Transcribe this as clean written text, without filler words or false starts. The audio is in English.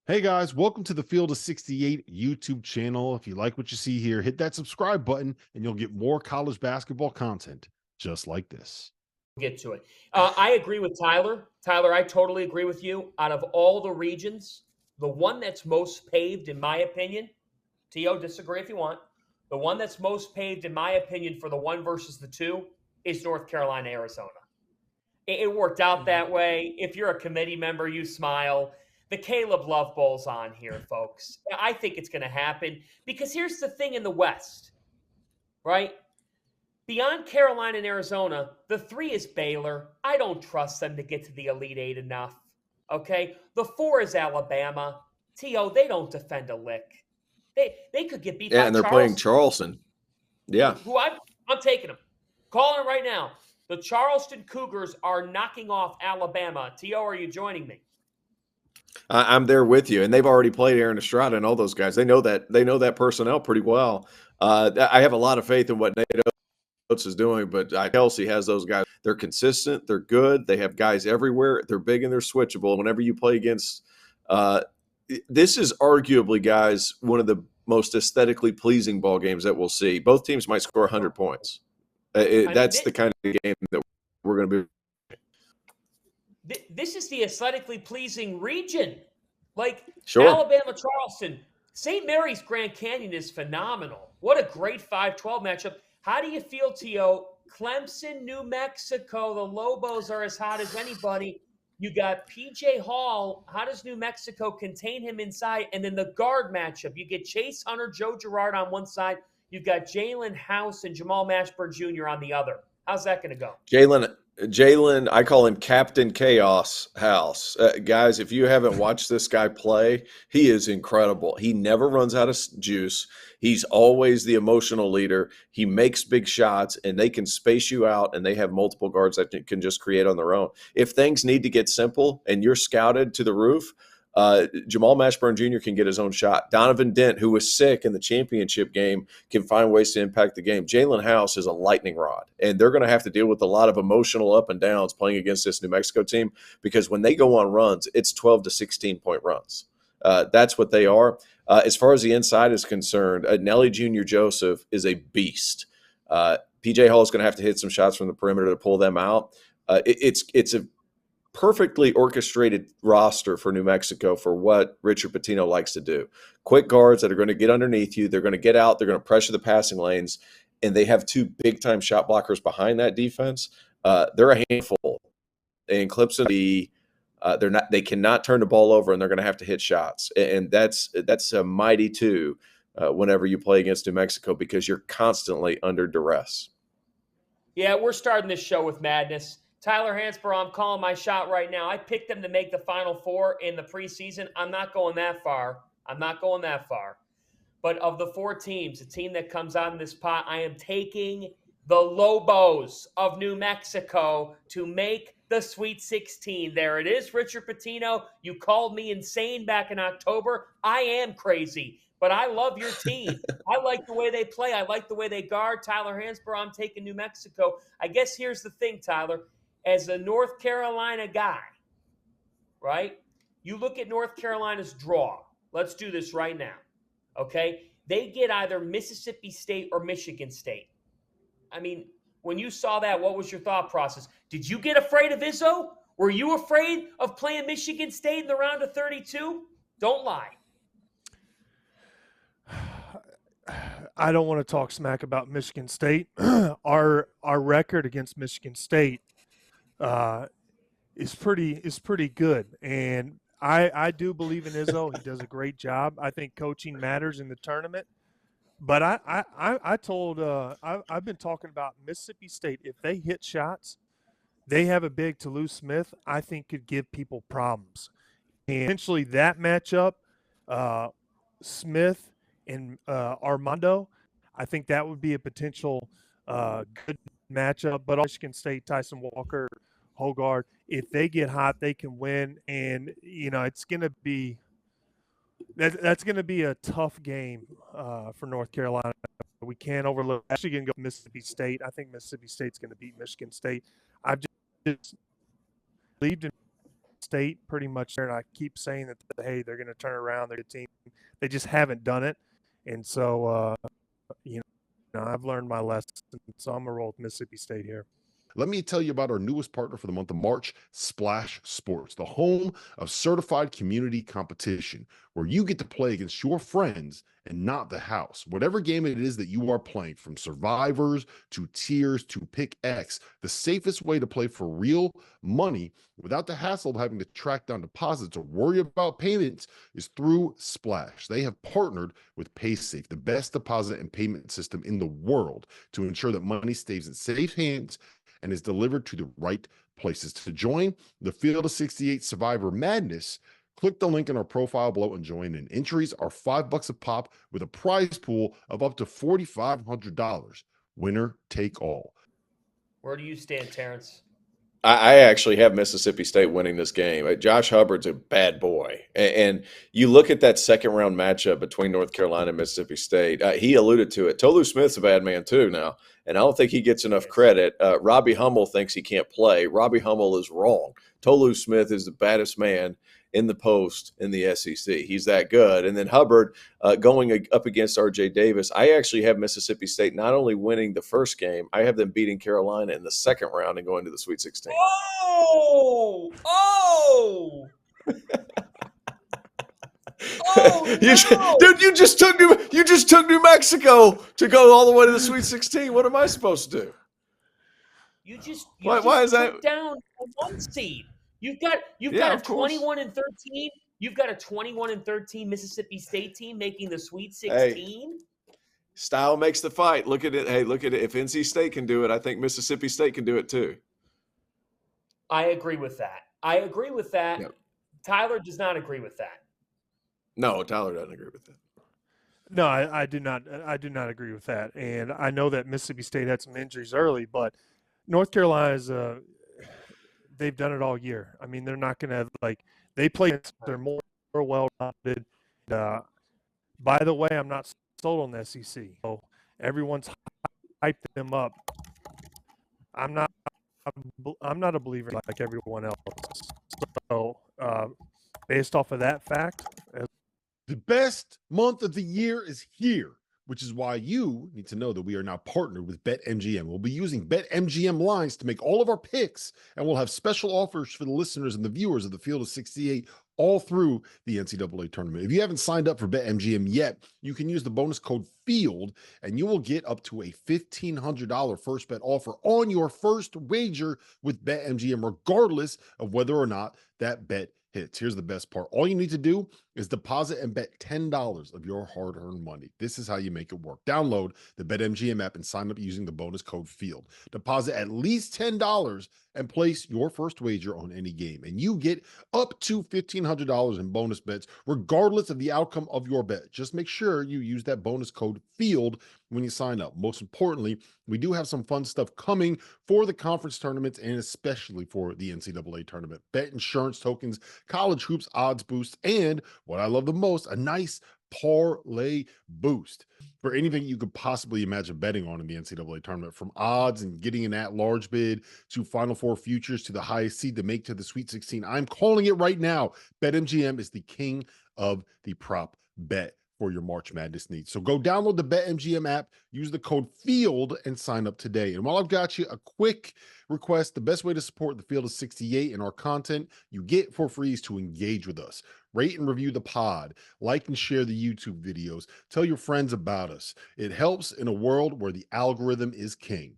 Hey guys, welcome to the Field of 68 YouTube channel. If you like what you see here, hit that subscribe button and you'll get more college basketball content just like this. Get to it. I agree with Tyler. Tyler, I totally agree with you. Out of all the regions, the one that's most paved, in my opinion, T.O., disagree if you want. The one that's most paved, in my opinion, for the one versus the two is North Carolina, Arizona. It worked out that way. If you're a committee member, you smile. The Caleb Love Bowl's on here, folks. I think it's going to happen because here's the thing in the West, right? Beyond Carolina and Arizona, the three is Baylor. I don't trust them to get to the Elite Eight enough. Okay? The four is Alabama. T.O., they don't defend a lick. They could get beat by and they're playing Charleston. Yeah. Who I'm taking them. Calling it right now. The Charleston Cougars are knocking off Alabama. T.O., are you joining me? I'm there with you, and they've already played Aaron Estrada and all those guys. They know that personnel pretty well. I have a lot of faith in what Nate Oates is doing, but Kelsey has those guys. They're consistent. They're good. They have guys everywhere. They're big and they're switchable. Whenever you play against this is arguably, guys, one of the most aesthetically pleasing ball games that we'll see. Both teams might score 100 points. That's the kind of game that we're going to be. This is the aesthetically pleasing region. Like Sure. Alabama, Charleston, St. Mary's Grand Canyon is phenomenal. What a great 5-12 matchup. How do you feel, T.O.? Clemson, New Mexico, the Lobos are as hot as anybody. You got P.J. Hall. How does New Mexico contain him inside? And then the guard matchup. You get Chase Hunter, Joe Girard on one side. You've got Jalen House and Jamal Mashburn Jr. on the other. How's that going to go? Jalen, I call him Captain Chaos House. Guys, if you haven't watched this guy play, he is incredible. He never runs out of juice. He's always the emotional leader. He makes big shots, and they can space you out, and they have multiple guards that can just create on their own. If things need to get simple and you're scouted to the roof, Jamal Mashburn Jr. can get his own shot. Donovan Dent, who was sick in the championship game, can find ways to impact the game. Jalen House is a lightning rod, and they're going to have to deal with a lot of emotional up and downs playing against this New Mexico team because when they go on runs, it's 12 to 16-point runs. That's what they are. As far as the inside is concerned, Nelly Jr. Joseph is a beast. P.J. Hall is going to have to hit some shots from the perimeter to pull them out. It's a perfectly orchestrated roster for New Mexico for what Richard Pitino likes to do. Quick guards that are going to get underneath you. They're going to get out. They're going to pressure the passing lanes. And they have two big-time shot blockers behind that defense. They're a handful. And Clemson, they cannot turn the ball over, and they're going to have to hit shots. And that's a mighty two whenever you play against New Mexico because you're constantly under duress. Yeah, we're starting this show with madness. Tyler Hansbrough, I'm calling my shot right now. I picked them to make the Final Four in the preseason. I'm not going that far. But of the four teams, the team that comes out in this pot, I am taking the Lobos of New Mexico to make the Sweet 16. There it is, Richard Pitino. You called me insane back in October. I am crazy, but I love your team. I like the way they play. I like the way they guard. Tyler Hansbrough, I'm taking New Mexico. I guess here's the thing, Tyler. As a North Carolina guy, right? You look at North Carolina's draw. Let's do this right now, okay? They get either Mississippi State or Michigan State. I mean, when you saw that, what was your thought process? Did you get afraid of Izzo? Were you afraid of playing Michigan State in the round of 32? Don't lie. I don't want to talk smack about Michigan State. Our record against Michigan State is pretty good, and I do believe in Izzo. He does a great job. I think coaching matters in the tournament. But I've been talking about Mississippi State. If they hit shots, they have a big Toulouse Smith. I think could give people problems. And eventually, that matchup, Smith and Armando, I think that would be a potential good matchup. But Michigan State, Tyson Walker, Hogard, if they get hot, they can win. And, it's going to be that's going to be a tough game for North Carolina. We can't overlook. Actually, going to go Mississippi State. I think Mississippi State's going to beat Michigan State. I've just believed in State pretty much there, and I keep saying that, hey, they're going to turn around. They're a team. They just haven't done it. And so, I've learned my lesson, so I'm going to roll with Mississippi State here. Let me tell you about our newest partner for the month of March, SplashSports, the home of certified community competition, where you get to play against your friends and not the house. Whatever game it is that you are playing, from survivors to tiers to pick X, the safest way to play for real money without the hassle of having to track down deposits or worry about payments is through Splash. They have partnered with PaySafe, the best deposit and payment system in the world, to ensure that money stays in safe hands and is delivered to the right places. To join the Field of 68 Survivor Madness, click the link in our profile below and join in. Entries are $5 a pop with a prize pool of up to $4,500. Winner take all. Where do you stand, Terrence? I actually have Mississippi State winning this game. Josh Hubbard's a bad boy. And you look at that second round matchup between North Carolina and Mississippi State. He alluded to it. Tolu Smith's a bad man too now, and I don't think he gets enough credit. Robbie Hummel thinks he can't play. Robbie Hummel is wrong. Tolu Smith is the baddest man in the post in the SEC. He's that good. And then Hubbard going up against R.J. Davis. I actually have Mississippi State not only winning the first game, I have them beating Carolina in the second round and going to the Sweet 16. Oh! Oh! Dude, you just took New Mexico to go all the way to the Sweet 16. What am I supposed to do? You just why is that down a 1 seed? You've got a 21-13. You've got a 21-13 Mississippi State team making the Sweet 16. Hey, style makes the fight. Look at it. Hey, look at it. If NC State can do it, I think Mississippi State can do it too. I agree with that. Yep. Tyler does not agree with that. No, Tyler doesn't agree with that. No, I do not. I do not agree with that. And I know that Mississippi State had some injuries early, but North Carolina's they've done it all year. I mean, they're not going to they play. They're more well-rounded. By the way, I'm not sold on the SEC. So everyone's hyped them up. I'm not a believer like everyone else. So based off of that fact, the best month of the year is here, which is why you need to know that we are now partnered with BetMGM. We'll be using BetMGM lines to make all of our picks, and we'll have special offers for the listeners and the viewers of the Field of 68 all through the NCAA tournament. If you haven't signed up for BetMGM yet, you can use the bonus code FIELD, and you will get up to a $1,500 first bet offer on your first wager with BetMGM, regardless of whether or not that bet hits. Here's the best part. All you need to do is deposit and bet $10 of your hard-earned money. This is how you make it work. Download the BetMGM app and sign up using the bonus code FIELD. Deposit at least $10 and place your first wager on any game, and you get up to $1,500 in bonus bets, regardless of the outcome of your bet. Just make sure you use that bonus code FIELD when you sign up. Most importantly, we do have some fun stuff coming for the conference tournaments and especially for the NCAA tournament. Bet insurance tokens, college hoops odds boosts, and what I love the most, a nice parlay boost for anything you could possibly imagine betting on in the NCAA tournament, from odds and getting an at-large bid to Final Four futures to the highest seed to make to the Sweet 16. I'm calling it right now. BetMGM is the king of the prop bet for your March Madness needs. So go download the BetMGM app, use the code FIELD, and sign up today. And while I've got you, a quick request: the best way to support the Field of 68 and our content you get for free is to engage with us. Rate and review the pod, like and share the YouTube videos, tell your friends about us. It helps in a world where the algorithm is king.